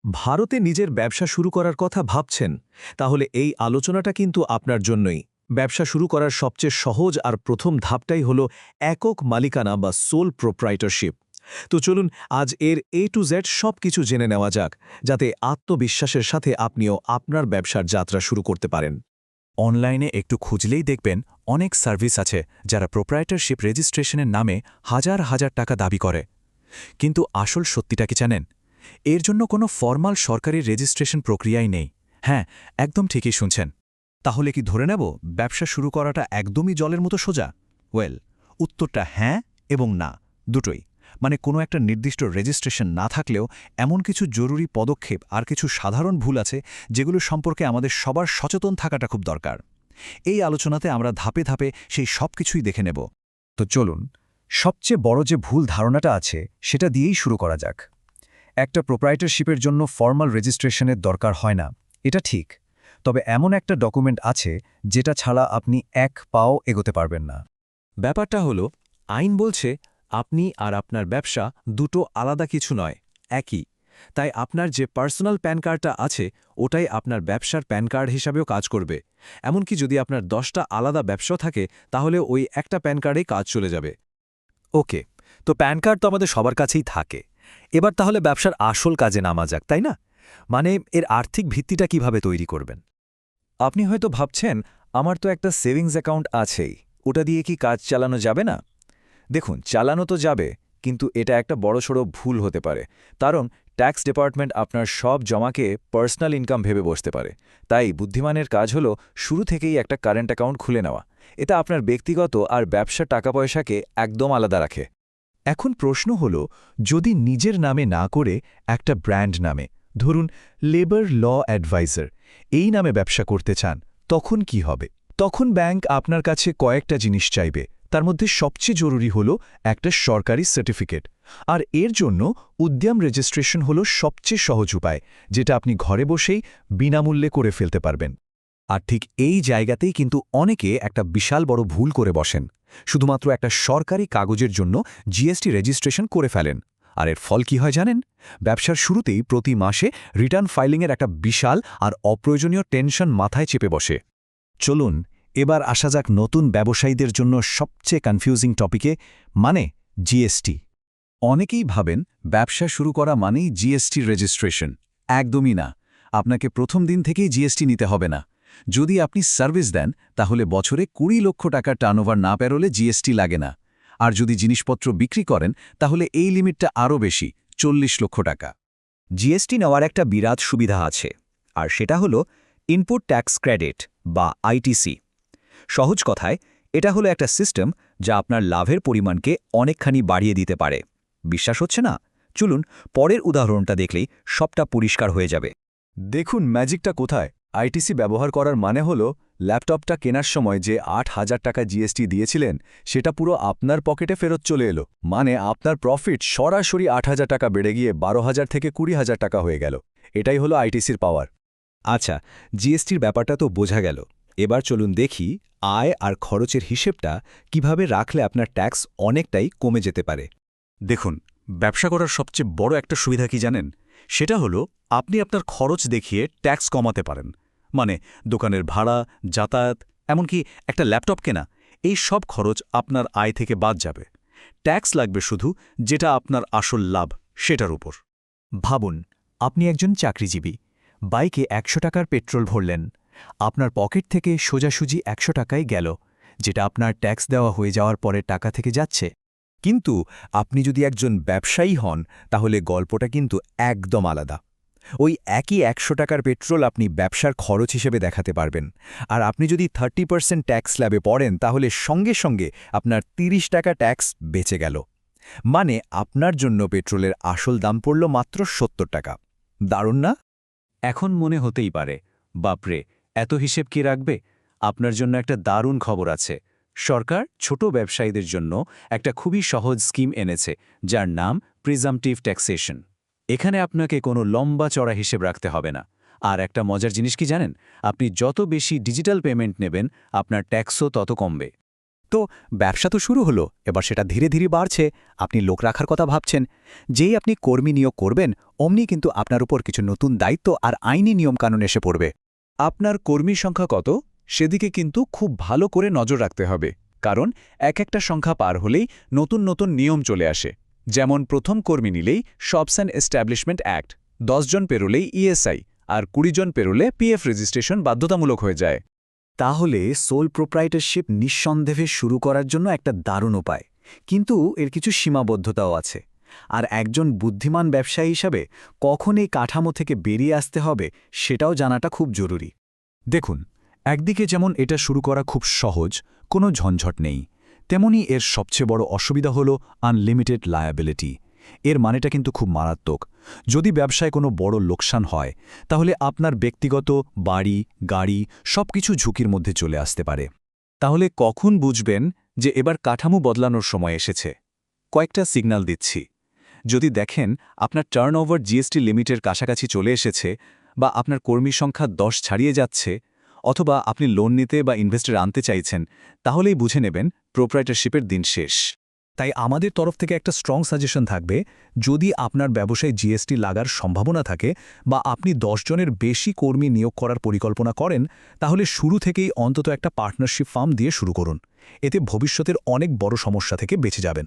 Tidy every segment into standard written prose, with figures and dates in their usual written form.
ভারতে নিজের ব্যবসা শুরু করার কথা ভাবছেন তাহলে এই আলোচনাটা কিন্তু আপনার জন্যই। ব্যবসা শুরু করার সবচেয়ে সহজ আর প্রথম ধাপটাই হলো একক মালিকানা বা সোল প্রোপ্রাইটরশিপ। তো চলুন আজ এর A to Z সব কিছু জেনে নেওয়া যাক, যাতে আত্মবিশ্বাসের সাথে আপনিও আপনার ব্যবসার যাত্রা শুরু করতে পারেন। অনলাইনে একটু খুঁজলেই দেখবেন অনেক সার্ভিস আছে যারা প্রোপ্রাইটরশিপ রেজিস্ট্রেশনের নামে হাজার হাজার টাকা দাবি করে। কিন্তু আসল সত্যিটা কি জানেন? এর জন্য কোনো ফর্মাল সরকারি রেজিস্ট্রেশন প্রক্রিয়াই নেই। হ্যাঁ, একদম ঠিকই শুনছেন। তাহলে কি ধরে নেব ব্যবসা শুরু করাটা একদমই জলের মতো সোজা? ওয়েল, উত্তরটা হ্যাঁ এবং না, দুটোই। মানে কোনো একটা নির্দিষ্ট রেজিস্ট্রেশন না থাকলেও এমন কিছু জরুরি পদক্ষেপ আর কিছু সাধারণ ভুল আছে যেগুলো সম্পর্কে আমাদের সবার সচেতন থাকাটা খুব দরকার। এই আলোচনাতে আমরা ধাপে ধাপে সেই সব কিছুই দেখে নেব। তো চলুন, সবচেয়ে বড় যে ভুল ধারণাটা আছে সেটা দিয়েই শুরু করা যাক। একটা প্রোপ্রাইটরশিপের জন্য ফর্মাল রেজিস্ট্রেশনের দরকার হয় না, এটা ঠিক। তবে এমন একটা ডকুমেন্ট আছে যেটা ছাড়া আপনি এক পাও এগোতে পারবেন না। ব্যাপারটা হলো, আইন বলছে আপনি আর আপনার ব্যবসা দুটো আলাদা কিছু নয়, একই। তাই আপনার যে পার্সোনাল প্যান কার্ডটা আছে ওটাই আপনার ব্যবসার প্যান কার্ড হিসাবেও কাজ করবে। এমনকি যদি আপনার 10টা আলাদা ব্যবসা থাকে তাহলে ওই একটা প্যান কার্ডেই কাজ চলে যাবে। ওকে, তো প্যান কার্ড তো আমাদের সবার কাছেই থাকে। এবার তাহলে ব্যবসার আসল কাজে নামা যাক, তাই না? মানে এর আর্থিক ভিত্তিটা কিভাবে তৈরি করবেন? আপনি হয়তো ভাবছেন, আমার তো একটা সেভিংস অ্যাকাউন্ট আছেই, ওটা দিয়ে কি কাজ চালানো যাবে না? দেখুন, চালানো তো যাবে, কিন্তু এটা একটা বড়সড় ভুল হতে পারে। কারণ ট্যাক্স ডিপার্টমেন্ট আপনার সব জমাকে পার্সোনাল ইনকাম ভেবে বসতে পারে। তাই বুদ্ধিমানের কাজ হলো শুরু থেকেই একটা কারেন্ট অ্যাকাউন্ট খুলে নেওয়া। এটা আপনার ব্যক্তিগত আর ব্যবসার টাকা পয়সাকে একদম আলাদা রাখে। এখন প্রশ্ন হল, যদি নিজের নামে না করে একটা ব্র্যান্ড নামে, ধরুন লেবার ল অ্যাডভাইজার, এই নামে ব্যবসা করতে চান, তখন কি হবে? তখন ব্যাংক আপনার কাছে কয়েকটা জিনিস চাইবে। তার মধ্যে সবচেয়ে জরুরি হল একটা সরকারি সার্টিফিকেট। আর এর জন্য উদ্যম রেজিস্ট্রেশন হল সবচেয়ে সহজ উপায়, যেটা আপনি ঘরে বসেই বিনামূল্যে করে ফেলতে পারবেন। আর ঠিক এই জায়গাতেই কিন্তু অনেকে একটা বিশাল বড় ভুল করে বসেন। শুধুমাত্র একটা সরকারি কাগজের জন্য জিএসটি রেজিস্ট্রেশন করে ফেলেন। আর এর ফল কি হয় জানেন? ব্যবসার শুরুতেই প্রতি মাসে রিটার্ন ফাইলিংয়ের একটা বিশাল আর অপ্রয়োজনীয় টেনশন মাথায় চেপে বসে। চলুন এবার আসা যাক নতুন ব্যবসায়ীদের জন্য সবচেয়ে কনফিউজিং টপিকে, মানে জিএসটি। অনেকেই ভাবেন ব্যবসা শুরু করা মানেই জিএসটি রেজিস্ট্রেশন। একদমই না। আপনাকে প্রথম দিন থেকেই জিএসটি নিতে হবে না। যদি আপনি সার্ভিস দেন তাহলে বছরে 20 লক্ষ টাকার টার্নওভার না পেরোলে জিএসটি লাগে না। আর যদি জিনিসপত্র বিক্রি করেন তাহলে এই লিমিটটা আরও বেশি, 40 লক্ষ টাকা। জিএসটি নেওয়ার একটা বিরাট সুবিধা আছে, আর সেটা হলো ইনপুট ট্যাক্স ক্রেডিট বা আইটিসি। সহজ কথায়, এটা হলো একটা সিস্টেম যা আপনার লাভের পরিমাণকে অনেকখানি বাড়িয়ে দিতে পারে। বিশ্বাস হচ্ছে না? চলুন পরের উদাহরণটা দেখলেই সবটা পরিষ্কার হয়ে যাবে। দেখুন ম্যাজিকটা কোথায়। আইটিসি ব্যবহার করার মানে হলো ল্যাপটপটা কেনার সময় যে 8,000 টাকা জিএসটি দিয়েছিলেন সেটা পুরো আপনার পকেটে ফেরত চলে এলো। মানে আপনার প্রফিট সরাসরি 8,000 টাকা বেড়ে গিয়ে 12,000 থেকে 20,000 টাকা হয়ে গেল। এটাই হলো আইটিসির পাওয়ার। আচ্ছা, জিএসটির ব্যাপারটা তো বোঝা গেল। এবার চলুন দেখি আয় আর খরচের হিসেবটা কিভাবে রাখলে আপনার ট্যাক্স অনেকটাই কমে যেতে পারে। দেখুন, ব্যবসা করার সবচেয়ে বড় একটা সুবিধা কি জানেন? সেটা হলো আপনি আপনার খরচ দেখিয়ে ট্যাক্স কমাতে পারেন। মানে দোকানের ভাড়া, যাতায়াত, এমনকি একটা ল্যাপটপ কেনা, এই সব খরচ আপনার আয় থেকে বাদ যাবে। ট্যাক্স লাগবে শুধু যেটা আপনার আসল লাভ সেটার উপর। ভাবুন, আপনি একজন চাকরিজীবী, বাইকে 100 টাকার পেট্রোল ভরলেন। আপনার পকেট থেকে সোজাসুজি 100 টাকাই গেল, যেটা আপনার ট্যাক্স দেওয়া হয়ে যাওয়ার পরে টাকা থেকে যাচ্ছে। কিন্তু আপনি যদি একজন ব্যবসায়ী হন তাহলে গল্পটা কিন্তু একদম আলাদা। ওই একই 100 টাকার পেট্রোল আপনি ব্যবসার খরচ হিসেবে দেখাতে পারবেন। আর আপনি যদি 30% ট্যাক্স স্ল্যাবে পড়েন তাহলে সঙ্গে সঙ্গে আপনার 30 টাকা ট্যাক্স বেঁচে গেল। মানে আপনার জন্য পেট্রোলের আসল দাম পড়ল মাত্র 70 টাকা। দারুণ না? এখন মনে হতেই পারে, বাপরে, এত হিসেব কি রাখবে? আপনার জন্য একটা দারুণ খবর আছে। সরকার ছোট ব্যবসায়ীদের জন্য একটা খুবই সহজ স্কিম এনেছে, যার নাম প্রিজাম্পটিভ ট্যাক্সেশন। এখানে আপনাকে কোনো লম্বা চড়া হিসেব রাখতে হবে না। আর একটা মজার জিনিস কি জানেন? আপনি যত বেশি ডিজিটাল পেমেন্ট নেবেন আপনার ট্যাক্সও তত কমবে। তো ব্যবসা তো শুরু হলো, এবার সেটা ধীরে ধীরে বাড়ছে, আপনি লোক রাখার কথা ভাবছেন। যেই আপনি কর্মী নিয়োগ করবেন, অমনি কিন্তু আপনার উপর কিছু নতুন দায়িত্ব আর আইনি নিয়মকানুন এসে পড়বে। আপনার কর্মী সংখ্যা কত সেদিকে কিন্তু খুব ভালো করে নজর রাখতে হবে, কারণ একটা সংখ্যা পার হলেই নতুন নতুন নিয়ম চলে আসে। যেমন প্রথম কর্মী নিলেই শপস অ্যান্ড এস্টাবলিশমেন্ট অ্যাক্ট, 10 জন পেরোলেই ইএসআই, আর 20 জন পেরোলে পিএফ রেজিস্ট্রেশন বাধ্যতামূলক হয়ে যায়। তাহলে সোল প্রোপ্রাইটারশিপ নিঃসন্দেহে শুরু করার জন্য একটা দারুণ উপায়, কিন্তু এর কিছু সীমাবদ্ধতাও আছে। আর একজন বুদ্ধিমান ব্যবসায়ী হিসাবে কখন এই কাঠামো থেকে বেরিয়ে আসতে হবে সেটাও জানাটা খুব জরুরি। দেখুন, একদিকে যেমন এটা শুরু করা খুব সহজ, কোনো ঝঞ্ঝট নেই, তেমনি এর সবচেয়ে বড় অসুবিধা হল আনলিমিটেড লায়াবিলিটি। এর মানেটা কিন্তু খুব মারাত্মক। যদি ব্যবসায় কোনো বড় লোকসান হয়, তাহলে আপনার ব্যক্তিগত বাড়ি, গাড়ি সবকিছু ঝুঁকির মধ্যে চলে আসতে পারে। তাহলে কখন বুঝবেন যে এবার কাঠামো বদলানোর সময় এসেছে? কয়েকটা সিগন্যাল দিচ্ছি। যদি দেখেন আপনার টার্নওভার জিএসটি লিমিটের কাছাকাছি চলে এসেছে, বা আপনার কর্মী সংখ্যা 10 ছাড়িয়ে যাচ্ছে, অথবা আপনি লোন নিতে বা ইনভেস্টর আনতে চাইছেন, তাহলেই বুঝে নেবেন প্রোপ্রাইটারশিপের দিন শেষ। তাই আমাদের তরফ থেকে একটা স্ট্রং সাজেশন থাকবে, যদি আপনার ব্যবসায় জিএসটি লাগার সম্ভাবনা থাকে বা আপনি 10 জনের বেশি কর্মী নিয়োগ করার পরিকল্পনা করেন, তাহলে শুরু থেকেই অন্তত একটা পার্টনারশিপ ফার্ম দিয়ে শুরু করুন। এতে ভবিষ্যতের অনেক বড় সমস্যা থেকে বেঁচে যাবেন।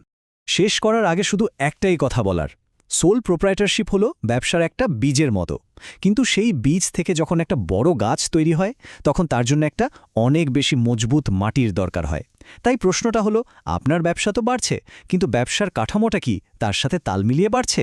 শেষ করার আগে শুধু একটাই কথা বলার, সোল প্রোপ্রাইটারশিপ হলো ব্যবসার একটা বীজের মতো, কিন্তু সেই বীজ থেকে যখন একটা বড় গাছ তৈরি হয়, তখন তার জন্য একটা অনেক বেশি মজবুত মাটির দরকার হয়। তাই প্রশ্নটা হলো, আপনার ব্যবসা তো বাড়ছে, কিন্তু ব্যবসার কাঠামোটা কি তার সাথে তাল মিলিয়ে বাড়ছে?